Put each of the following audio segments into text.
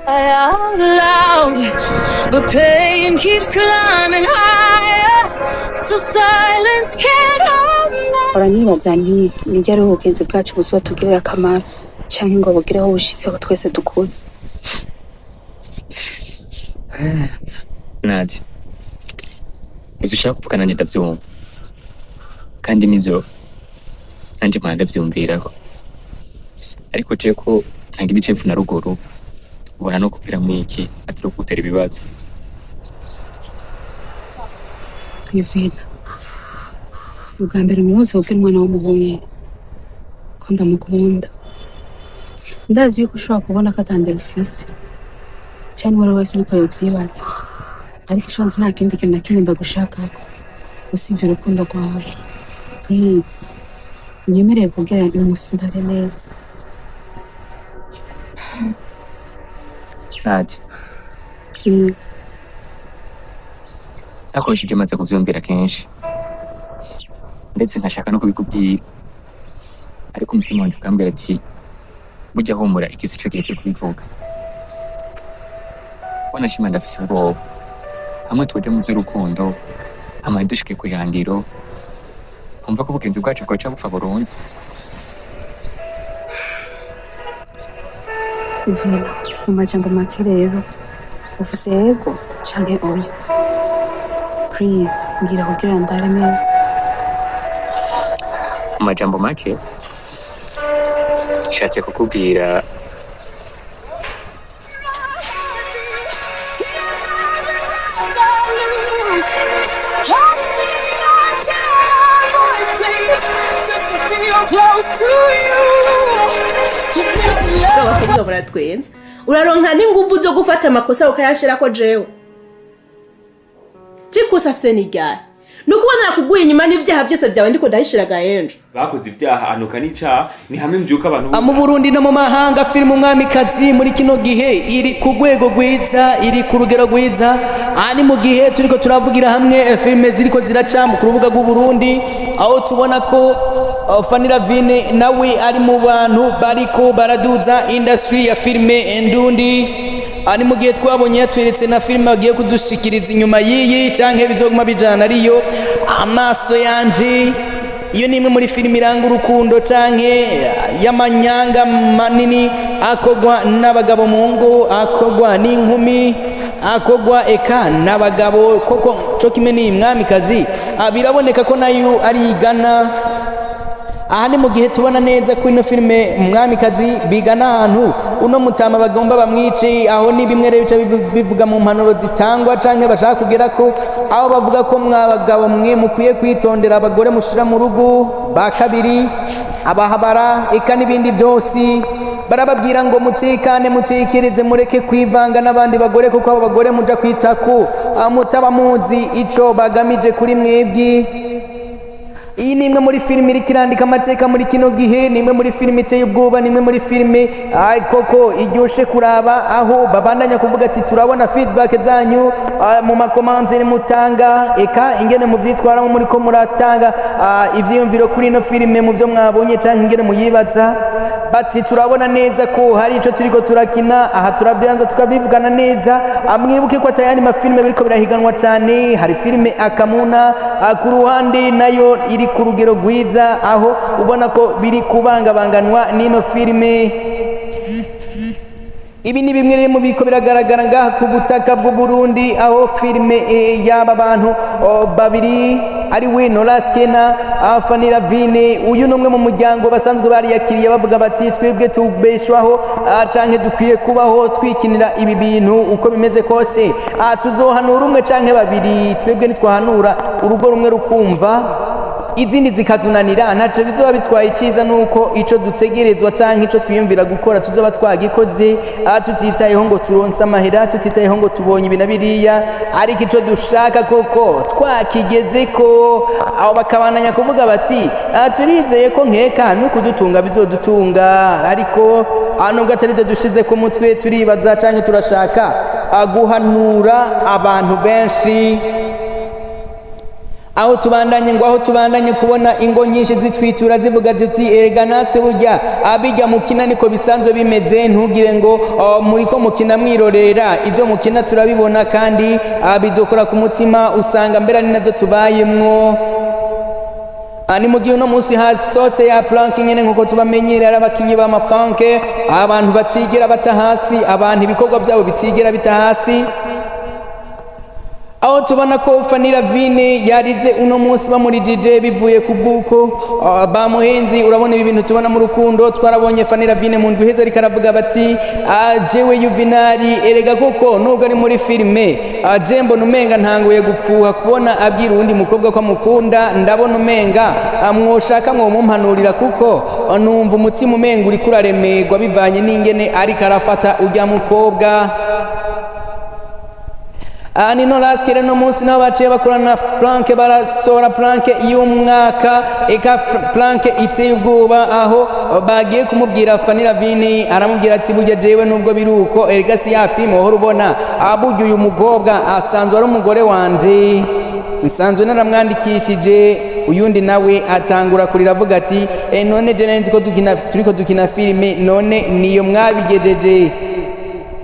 out loud, but pain keeps climbing higher, so silence can't hold me. Uranibaza nti nijya ari ubugenzi bwacu buzotugirira akamaro canke ngo bugireho bushitseho twese dukuze. Nati ivyo ushaka kuvugana nanjye ndavyumva kandi nivyo nanjye mpora ndavyumvirako, ariko je ko ntagira icepfu na ruguru ubona no kupfira mwiki atari gutera ibibazo. Yuvina, ubwa mbere muhoza ubwira umwana w'umuhungu ko ndamukunda. Ndazi yuko ushobora kubona ko atandera ufise cyane wari wese niko yovyibaza, ariko ico nzi nta kindi kintu na kimwe ndagushakako usivye urukundo rwawe. Please unyemereye kugira nimusindare neza. Nati nakoresheje maze kuvyumvira kenshi ndetse nkashaka no kubikubwira, ariko umutima wanje ukambwira ati burya humura ikisi ico gihe cyo kubivuga. Wanashima ndafise ubwoba hamwe tuje mu vy'urukundo hamwe dushike kwihangiro umva ko ubugenzi bwacu bwaca bupfa burundu. Yuvina, mu majambo make rero ufise yego canke oya? Please ngira kugira ndareme. Mu majambo make nshatse kukubwira abakobwa baratwenza uraronka n'inguvu zo gufata amakosa ukayashira ko jewe cikosa afise nigari nukubona nakuguye inyuma n'ivyaha byose byawe ndiko ndahishiraga henjo bakoze ivyaha anuka nica ni hamwe mvyuka abantu mu Burundi no mu mahanga filime Mwamikazi muri kino gihe iri ku rwego rwiza, iri ku rugero rwiza. Ani mu gihe turiko turavugira hamwe filime ziriko ziraca ku rubuga rw'u Burundi, aho tubona ko Fanira Vine nawe ari mu bantu bariko baraduza industry ya filime ndundi. Ani mu gihe twabonye yatweretse na filime agiye kudushikiriza inyuma yiyi canke bizoguma bijana ariyo Amaso Yanje. Iyo nimwe muri filime iranga urukundo canke y'amanyanga manini akogwa n'abagabo mu ngo, akogwa n'inkumi, akogwa eka n'abagabo koko co kimwe ni Mwamikazi. Biraboneka ko nayo ari igana. Aha ni mu gihe tubona neza ko ino filime Mwamikazi bigana ahantu uno mutama bagomba bamwice, aho ni bimwe rero bivuga mu mpanuro zitangwa canke bashaka kugira ko aho bavuga ko mwabagabo mwe mukwiye kwitondera abagore mushira mu rugo ba kabiri abahabara eka n'ibindi byose. Barababwira ngo mutekane mutekereze mureke kwivanga n'abandi bagore, kuko abo bagore muja kwitako mutaba muzi ico bagamije kuri mwebwe. Iyi ni imwe muri filime iri kirandika amateka muri kino gihe, ni imwe muri filime iteye ubwoba, ni imwe muri filime koko iryoshe kuraba, aho babandanya kuvuga ati turabona feedback zanyu mu makomanzere mutanga, eka ingene muvyitwaramo muri ko muratanga ivyiyumviro kuri ino filime mu byo mwabonye canke ingene muyibaza. Bati turabona neza ko hari ico turiko turakina, aha turabyanza tukabivugana neza. Mwibuke ko atayandi mafilime biriko birahiganwa cane, hari filime Akamuna ku ruhande nayo iri ku rugero rwiza, aho ubona ko biri kubangabanganwa n'ino filime. Ibi ni bimwe rero mu biko biragaragara ngaha ku butaka bw'u Burundi, aho filime y'aba bantu babiri ari we Noraskena Fanira Vine. Uyu numwe mu muryango basanzwe bari yakiriye bavuga bati twebwe tubeshwaho canke dukwiye kubaho twikinira ibi bintu uko bimeze kose, tuzohanura umwe canke babiri, twebwe nitwahanura urugo rumwe rukumva izindi zikazunanira ntaco bizoba bitwaye. Iciza nuko ico dutegerezwa canke ico twiyumvira gukora tuzoba twagikoze, tutitayeho ngo turonse amahera, tutitayeho ngo tubonye ibina biriya, ariko ico dushaka koko twakigezeko. Aho bakabananya kuvuga bati turizeye ko nkeka nuko dutunga bizodutunga, ariko nubwo atari byo dushize ku mutwe turibaza canke turashaka guhanura abantu benshi. aho tubandanye kubona ingo nyinshi zitwitura zivuga ziti ega natwe burya abijya mukina niko bisanzwe bimeze, ntugire ngo muriko mukina mwirorera, ibyo mukina turabibona kandi bidukora ku mutima, usanga mbera ni navyo tubayemwo. Ani mu gihe uno munsi hasohotse ya plank nyene nkuko tubamenyereye ari abakinyi ba maplanke, abantu batigera bata hasi, abantu ibikorwa byabo bitigera bita hasi, aho tubona ko Fanira Vine yarize uno munsi bamurijije bivuye ku bwuko bamuhenzi. Urabona ibi bintu tubona mu rukundo, twarabonye Fanira Vine mu ndwi heza ariko aravuga bati jewe yuvinal erega koko nubwo ari muri filime jembo numenga ntanguye gupfuha kubona abwira uwundi mukobwa ko amukunda, ndabona umenga mwoshaka mwomumpanurira kuko numva umutima umenga uri kuraremerwa bivanye n'ingene ariko arafata ujya mukobwa. Nino laskere no munsi nabo baciye bakorana planke, barasora planke y'umwaka, eka planke iteye ubwoba, aho bagiye kumubwira Fanira Vine aramubwira ati burya jewe nubwo biruko erega si ya filime uhora ubona burya uyu mukobwa asanzwe ari umugore wanje, nsanzwe naramwandikishije. Uyundi nawe atangura kurira avuga ati none je nzi ko turiko dukina filime, none niyo mwabigejeje.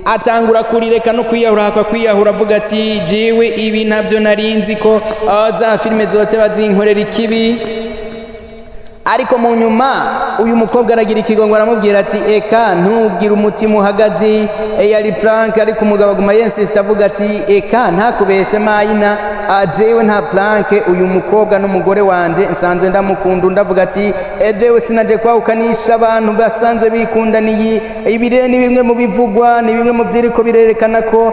Atangura kurireka no kwiyahura avuga ati jewe ibi ntabyo narinzi ko za filime zote bazinkorera ikibi. Ariko mu nyuma uyu mukobwa aragira ikigongo aramubwira ati eka ntubwire umutima uhagaze, yari plank ariko umugabo aguma yensista avuga ati eka ntakubeshe mayina, jewe nta plank, uyu mukobwa n'umugore wanje nsanzwe ndamukunda. Ndavuga ati jewe sinaje kwahukanisha abantu basanzwe bikundaniye. Ibi rero ni bimwe mu bivugwa, ni bimwe mu byiriko birerekana ko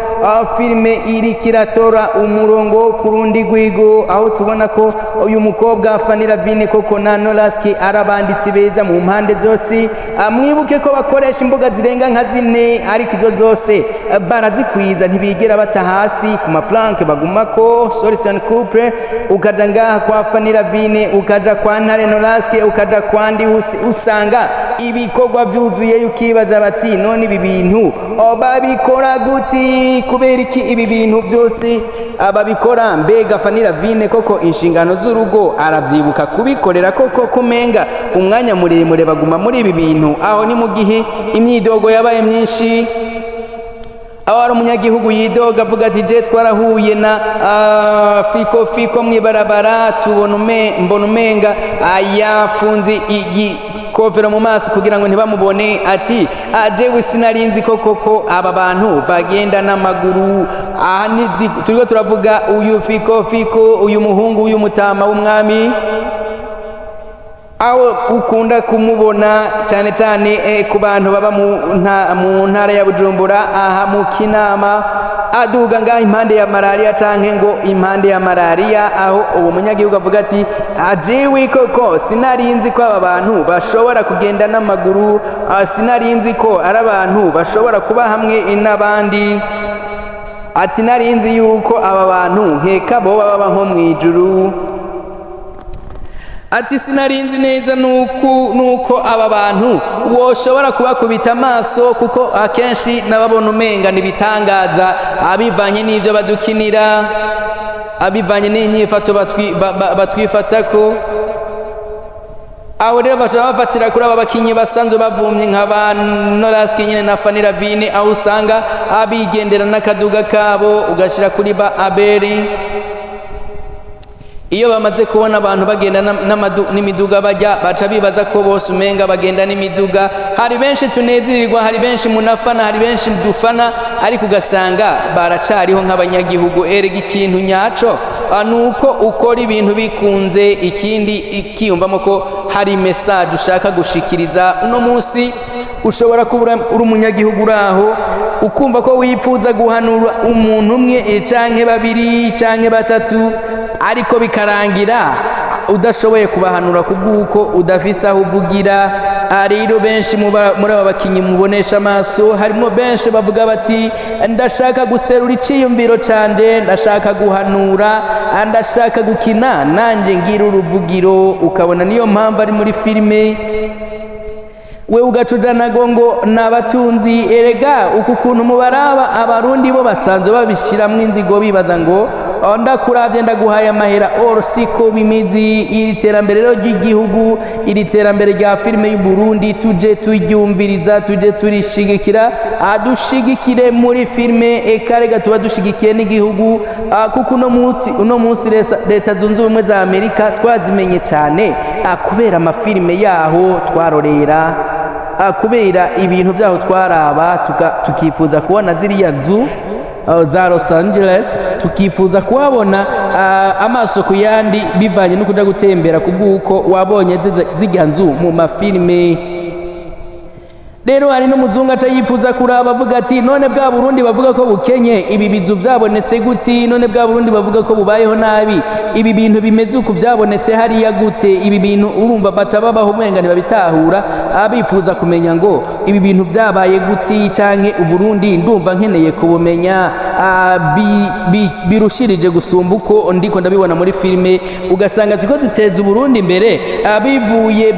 filime iri kiratora umurongo ku rundi rwigo, aho tubona ko uyu mukobwa Fanira Vine koko na Nolas arabanditsi beza mu mpande zose. Mwibuke ko bakoresha imbuga zirenga nka 4 ariko izo zose barazikwiza, ntibigera bata hasi ku maplanke bagumako. Solution couple ukaja ngaha kwa Fanira Vine, ukaja kwa Ntare Nolaske, ukaja kwa Ndi usanga ibikorwa vyuzuye, ukibaza bati none ibi bintu babikora guti, kubera iki ibi bintu byose ababikora? Mbega Fanira Vine koko inshingano z'urugo aravyibuka kubikorera koko kumenga umwanya muremure baguma muri ibi bintu? Aho ni mu gihe imyidogo yabaye myinshi, aho ari umunyagihugu yidoga avuga ati je twarahuye na fiko mwibarabara tubona mbona umenga yafunze igikofero mu maso kugira ngo ntibamubone, ati jewe sinarinzi koko aba bantu bagenda n'amaguru. Aha turiko turavuga uyu fiko uyu muhungu uyu mutama w'umwami, aho ukunda kumubona cyane cyane ku bantu baba mu ntara ya Bujumbura, aha mu Kinama, aduga ngaho impande ya malaria canke ngo impande ya malaria, aho uwo munyagihugu avuga ati jewe koko sinarinzi ko aba bantu bashobora kugenda n'amaguru, sinarinzi ko ari abantu bashobora kuba hamwe n'abandi, ati narinzi yuko aba bantu nkeka bo baba nko mwijuru, ati sinarinzi neza nuko aba bantu woshobora kubakubita amaso kuko akenshi nababona umenga nibitangaza, abivanye n'ivyo badukinira, abivanye n'inyifato batwifatako. Aho rero bafatira kuri aba bakinyi basanzwe bavumye nk'aba Noraski nyene na Fanira Vine, aho usanga abigendera n'akaduga kabo ugashira kuri ba aberi. Iyo bamaze kubona abantu bagenda n'imiduga bajya baca bibaza ko bose umenga bagenda n'imiduga. Hari benshi tunezirirwa, hari benshi munafana, hari benshi dufana, ariko ugasanga baracariho nk'abanyagihugu. Erega ikintu nyaco nuko ukora ibintu bikunze, ikindi ikiyumvamo ko hari message ushaka gushikiriza. Uno munsi ushobora kubura uri umunyagihugu uraho ukumva ko wipfuza guhanura umuntu umwe canke babiri canke batatu, ariko bikarangira udashoboye kubahanura kubwuko udafise aho uvugira. Rero benshi muri aba bakinyi mubonesha amaso harimo benshi bavuga bati ndashaka guserura iciyumviro canje, ndashaka guhanura, ndashaka gukina nanje ngira uruvugiro. Ukabona niyo mpamvu ari muri filime we ugacujana ngo nabatunzi. Erega uku kuntu mubaraba abarundi bo basanzwe babishiramwe inzigo bibaza ngo ndakuravye ndaguhaye amahera or siko bimizi. Iri terambere rero ry'igihugu, iri terambere rya filime y'u Burundi tuje turyumviriza, tuje turishigikira, dushigikire muri filime ekarega tuba dushigikiye n'igihugu, kuko uno munsi leta zunze ubumwe za Amerika twazimenye cyane kubera amafilime yaho twarorera, kubera ibintu byaho twaraba tukifuza kubona ziriya nzu za Los Angeles, tukifuza kuhabona amaso ku yandi bivanye no kuja gutembera kubwuko wabonye zirya nzu mu mafilime. Rero hari n'umuzungu aca yifuza kuraba avuga ati none bwa Burundi bavuga ko bukenye, ibi bizu byabonetse guti? None bwa Burundi bavuga ko bubayeho nabi, ibi bintu bimeze uku byabonetse hariya gute? Ibi bintu urumva baca babaho umenga ntibabitahura, abifuza kumenya ngo ibi bintu byabaye guti, canke Uburundi ndumva nkeneye kubumenya birushirije gusumba uko ndiko ndabibona muri filime. Ugasanga ziko duteza Uburundi imbere bivuye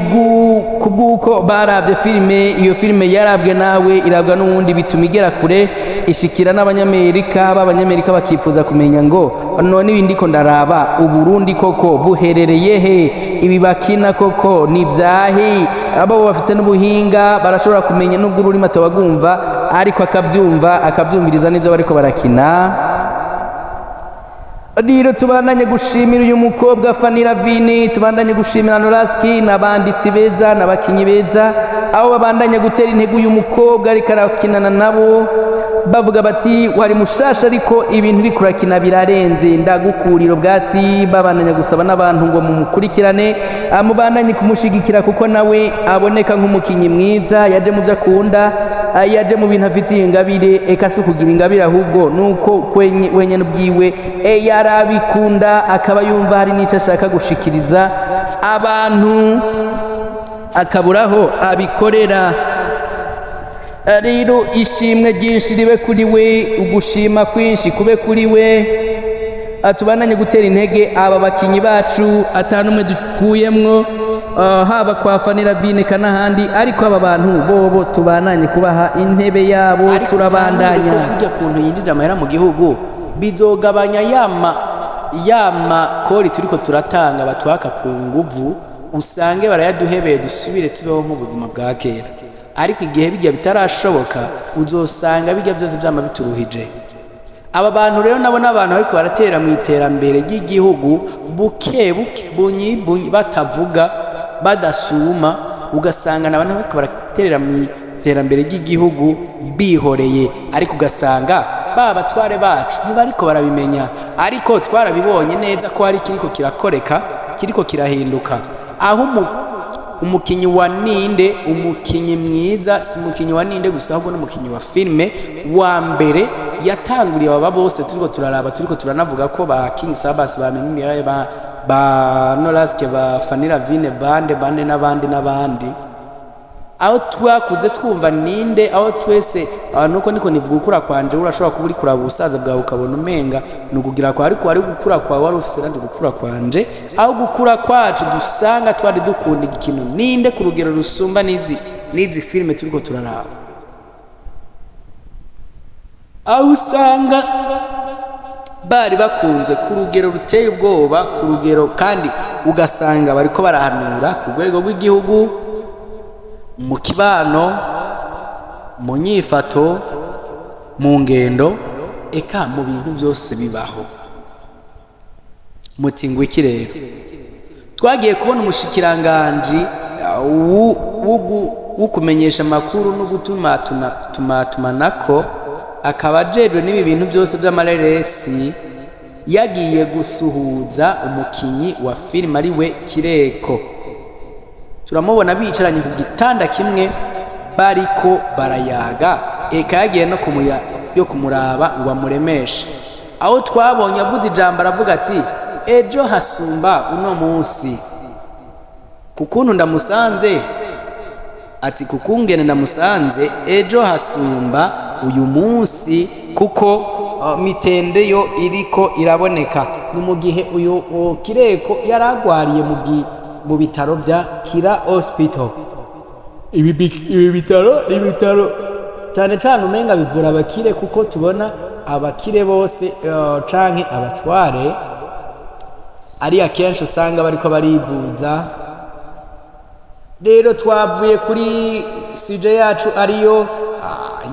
kubwuko baravye filime. Iyo filime yarabwe nawe irabwa n'uwundi, bituma igera kure, ishikira n'abanyamerika. B'abanyamerika bakifuza kumenya ngo none ibi ndiko ndaraba Uburundi koko buherereye he? Ibi bakina koko ni vyahi? Abo bafise n'ubuhinga barashobora kumenya n'ubwo ururimi atabagumva, ariko akavyumviriza n'ivyo bariko barakina. Rero tubandanye gushimira uyu mukobwa Fanny Ravine, tubandanye gushimira Noraski n'abanditsi beza n'abakinyi beza, aho babandanye gutera intego uyu mukobwa ariko arakinana nabo, bavuga bati wari mushasha ariko ibintu uri kurakina birarenze, ndagukurira ubwatsi. Babandanya gusaba n'abantu ngo mumukurikirane, mubandanye kumushigikira kuko nawe aboneka nk'umukinyi mwiza, yaje mu byo akunda, yaje mu bintu afitiye ingabire, eka si ukugira ingabire ahubwo nuko wenyene ubwiwe yarabikunda, akaba yumva hari n'icyo ashaka gushikiriza abantu akaburaho abikorera. Rero ishimwe ryinshi ribe kuri we, ugushima kwinshi kube kuri we. Tubandanye gutera intege aba bakinyi bacu atanumwe dukuyemwo, haba kwa Fanny Ravine kanahandi, ariko aba bantu bobo tubandanye kubaha intebe yabo. Turabandanya kurya kuntu yinjira amahera mu gihugu, bizogabanya yama kori turiko turatanga batwaka ku nguvu, usange barayaduhebeye dusubire tubeho mu buzima bwa kera. Ariko igihe bijya bitarashoboka uzosanga bijya byose byama bituruhije. Aba bantu rero nabo n'abantu ariko baratera mu iterambere ry'igihugu buke bunyi batavuga badasuma, ugasanga n'abantu ariko baraterera mu iterambere ry'igihugu bihoreye, ariko ugasanga batware bacu ntibariko barabimenya. Ariko twarabibonye neza ko hari kiriko kirakoreka, kiriko kirahinduka, aho umukinyi wa ninde, umukinyi mwiza, si umukinyi wa ninde gusa ahubwo n'umukinyi wa filime wa mbere yatanguriye aba bose turiko turaraba, turiko turanavuga ko ba King Sabas, ba Bihererahe, ba Noraski, ba Fanny Ravine, bande n'abandi, aho twakuze twumva ninde, aho twese nuko niko nivuga ukura kwanje. Urashobora kuba uri kuraba ubusaza bwawe ukabona umenga nukugira kwa, ariko ari gukura kwawe wari ufise nanje gukura kwanje, aho gukura kwacu dusanga twari dukunda ikintu ninde ku rugero rusumba nizi filime turiko turaraba, aho usanga bari bakunze ku rugero ruteye ubwoba, ku rugero kandi ugasanga bariko barahanura ku rwego rw'igihugu, mu kibano, mu nyifato, mu ngendo, eka mu bintu byose bibaho. Mutingwa ikirere twagiye kubona umushikiranganji wo kumenyesha amakuru no gutumatumanako, akaba ajejwe n'ibi bintu byose by'amareresi, yagiye gusuhuza umukinyi wa filime ari we Kireko. Turamubona bicaranye ku gitanda kimwe bariko barayaga, eka yagiye no kumuraba ngo amuremeshe, aho twabonye avuze ijambo aravuga ati ejo hasumba uno munsi, kukuntu ndamusanze, ati kukungene ndamusanze, ejo hasumba uyu munsi, kuko mitende yo iriko iraboneka. Ni mu gihe uyu Kireko yaragwariye mu bitaro bya Kira Hospital. Ibi bitaro cyane cyane umenga bivura abakire, kuko tubona abakire bose canke abatware ari akenshi usanga bariko barivuza. Rero twavuye kuri suje yacu ariyo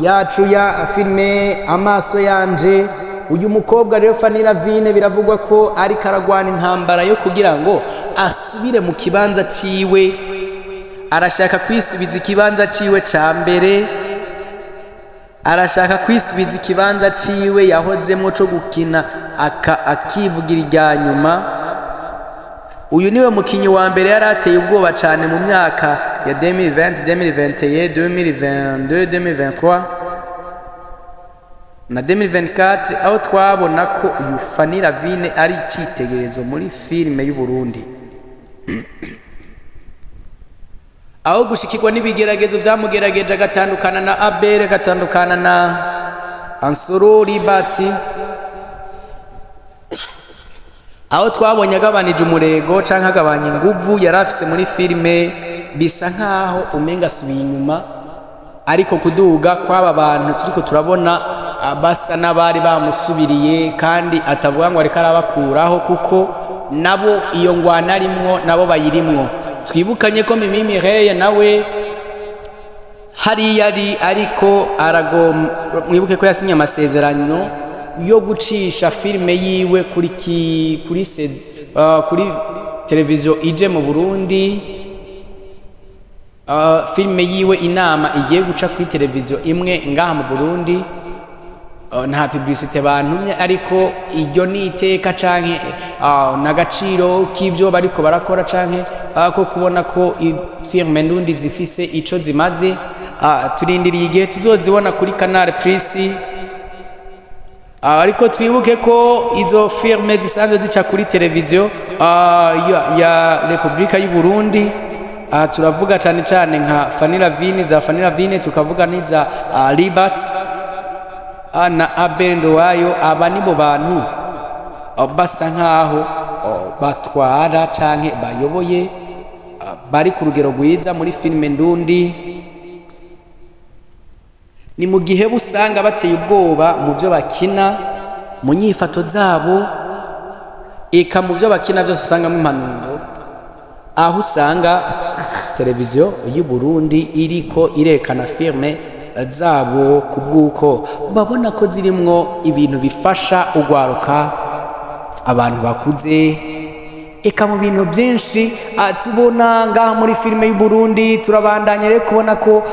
yacu ya filme Amaso yanje. Uyu mukobwa rero Fanny Ravine biravugwa ko ari karagwana intambara yo kugira ngo asubire mu kibanza ciwe, arashaka kwisubiza ikibanza ciwe ca mbere, arashaka kwisubiza ikibanza ciwe yahozemo co gukina akivugira irya nyuma. Uyu niwe mukinyi wa mbere yari ateye ubwoba cyane mu myaka ya 2020, 2021, 2022, 2023 na 2024, aho twabona ko uyu Fanny Ravine ari icitegererezo muri filime y'u Burundi. Aho gushikirwa n'ibigeragezo byamugerageje agatandukana na Abel, agatandukana na Ansoro Libati, aho twabonye agabanije umurego canke agabanya inguvu yari afise muri filime, bisa nkaho umenga asubiye inyuma. Ariko kuduga kw'aba bantu turiko turabona basa n'abari bamusubiriye, kandi atavuga ngo ariko arabakuraho, kuko nabo iyo ngwana arimwo nabo bayirimwo. Twibukanye ko Mihererahe nawe hari yari ariko mwibuke ko yasinye amasezerano yo gucisha filime yiwe kuri televiziyo ije mu Burundi. Filime yiwe Inama igiye guca kuri televiziyo imwe ngaha mu Burundi. Nta publicité bantumye, ariko iryo ni iteka canke n'agaciro k'ibyo bariko barakora, canke ko kubona ko filime ndundi zifise ico zimaze. Turindiriye igihe tuzozibona kuri Canal Plus. Ariko twibuke ko izo filime zisanzwe zica kuri televiziyo ya Republika y'u Burundi. Turavuga cyane cyane nka Fanny Ravine, za Fanny Ravine, tukavuga n'iza Libati na Abel Ndowayo. Aba nibo bantu basa nkaho batwara canke bayoboye, bari ku rugero rwiza muri filime ndundi. Ni mu gihe busanga bateye ubwoba mu byo bakina, mu nyifato zabo, eka mu byo bakina byose usangamo impanuro. Aho usanga televiziyo y'u Burundi iriko irekana filime zabo ku bw'uko babona ko zirimwo ibintu bifasha ugwaruka, abantu bakuze, eka mu bintu byinshi tubona ngaha muri filime y'u Burundi. Turabandanye rero kubona ko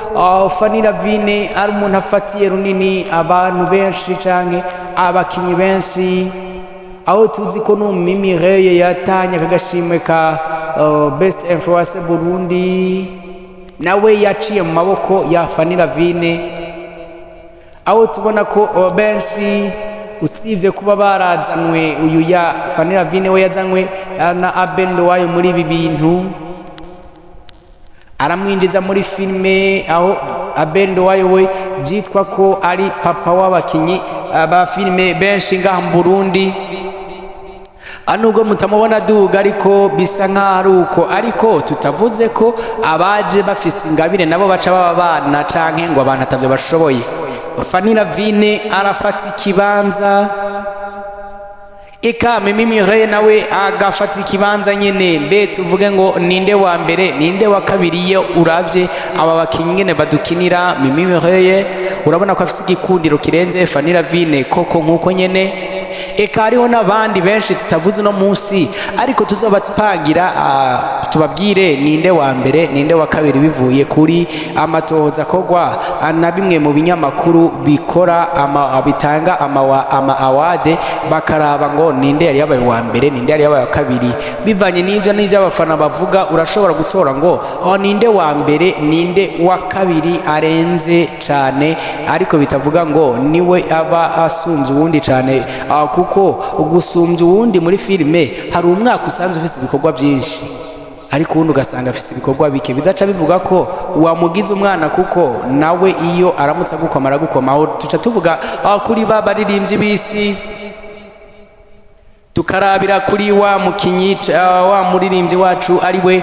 Fanny Ravine ari umuntu afatiye runini abantu benshi canke abakinyi benshi, aho tuzi ko Mihererahe yatanye akagashimwe ka best influencer Burundi, nawe yaciye mu maboko ya Fanny Ravine. Aho tubona ko benshi usibye kuba barazanwe, uyu ya Fanny Ravine we yazanwe na Abel Ndowayo muri ibi bintu, aramwinjiza muri filime. Aho Abel Ndowayo we byitwa ko ari papa w'abakinyi ba filime benshi ngaha mu Burundi. Nubwo mutamubona duga, ariko bisa nk'aho uko, ariko tutavuze ko abaje bafise ingabire nabo baca baba bana canke ngo abantu atavyo bashoboye. Fanny Ravine arafata ikibanza, eka Mihererahe nawe agafata ikibanza nyene. Mbe tuvuge ngo ninde wa mbere ninde wa kabiri? Iyo uravye aba bakinyi ngene badukinira, Mihererahe urabona ko afise igikundiro kirenze Fanny Ravine koko nkuko nyene. Eka hariho n'abandi benshi tutavuze no munsi, ariko tuzobapangira tubabwire ninde wa mbere ninde wa kabiri, bivuye kuri amatohoza kogwa na bimwe mu binyamakuru bikora bitanga ama award, bakaraba ngo ninde yari yabaye wa mbere ninde yari yabaye wa kabiri. Bivanye n'ivyo abafana bavuga, urashobora gutora ngo ninde wa mbere ninde wa kabiri arenze cyane, ariko bitavuga ngo niwe aba asunze uwundi cyane, kuko gusumbya uwundi muri filime hari umwaka usanzwe ufise ibikorwa byinshi, ariko uwundi ugasanga afise ibikorwa bike. Bidaca bivuga ko wamugize umwana, kuko nawe iyo aramutse agukoma aragukoma. Aho tuca tuvuga kuri ba baririmbyi b'isi, tukarabira kuri wa mukinyi wa muririmbyi wacu ari we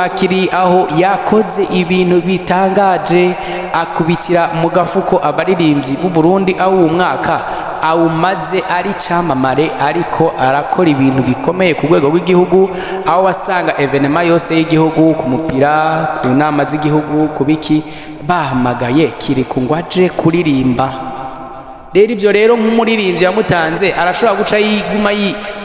akiri aho yakoze ibintu bitangaje akubitira mu gafuko abaririmbyi b'u Burundi aho uwo mwaka awumaze ari camamare ariko arakora ibintu bikomeye ku rwego rw'igihugu aho wasanga evenema yose y'igihugu ku mupira ku nama z'igihugu ku biki bahamagaye Kiriku ngo aje kuririmba. Rero ibyo rero nk'umuririmbyi yamutanze arashobora guca yiguma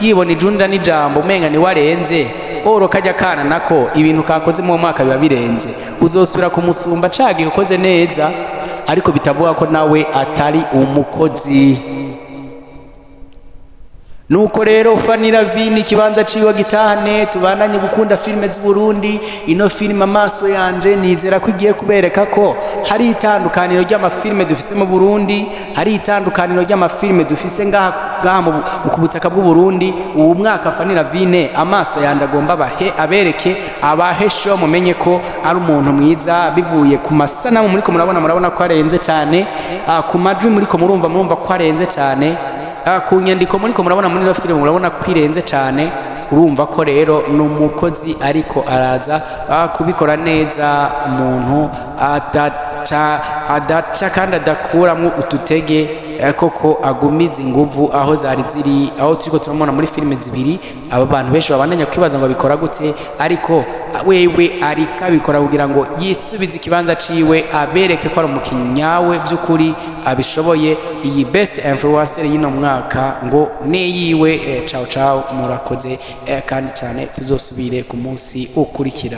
yibona ijunda n'ijambo umenga ni warenze oro kajya kana nako ibintu kakoze mu mwaka biba birenze uzosubira kumusumba cagiye ukoze neza ariko bitavuga ko nawe atari umukozi. Nuko rero Fanira Vini kibanza ciwe gitahane tubandanye gukunda filme z'u Burundi. Ino filme amaso yanje nizera ko igiye kubereka ko hari itandukaniro ry'amafilme dufise mu Burundi, hari itandukaniro ry'amafilme dufise ngaha mu kubutaka bw'u Burundi. Uwo mwaka Fanira Vini amaso yanje agomba abereke abahesho mumenye ko ari umuntu mwiza bivuye ku masanamu muriko murabona ko arenze cyane, ku majwi muriko murumva ko arenze cyane, ku nyandiko muriko murabona muri no filime murabona kwirenze cyane. Urumva ko rero n'umukozi ariko araza kubikora neza, umuntu adaca kandi adakuramwo ututege koko agumiza inguvu aho zari ziri, aho turiko turamubona muri filime zibiri. Aba bantu benshi babandanya kwibaza ngo bikora gute, ariko wewe ariko abikora kugira ngo yisubize ikibanza ciwe, abereke ko ari umukinyi nyawe by'ukuri abishoboye. Iyi best influencer y'ino mwaka ngo neyiwe. Ciao murakoze kandi cyane, tuzosubire ku munsi ukurikira.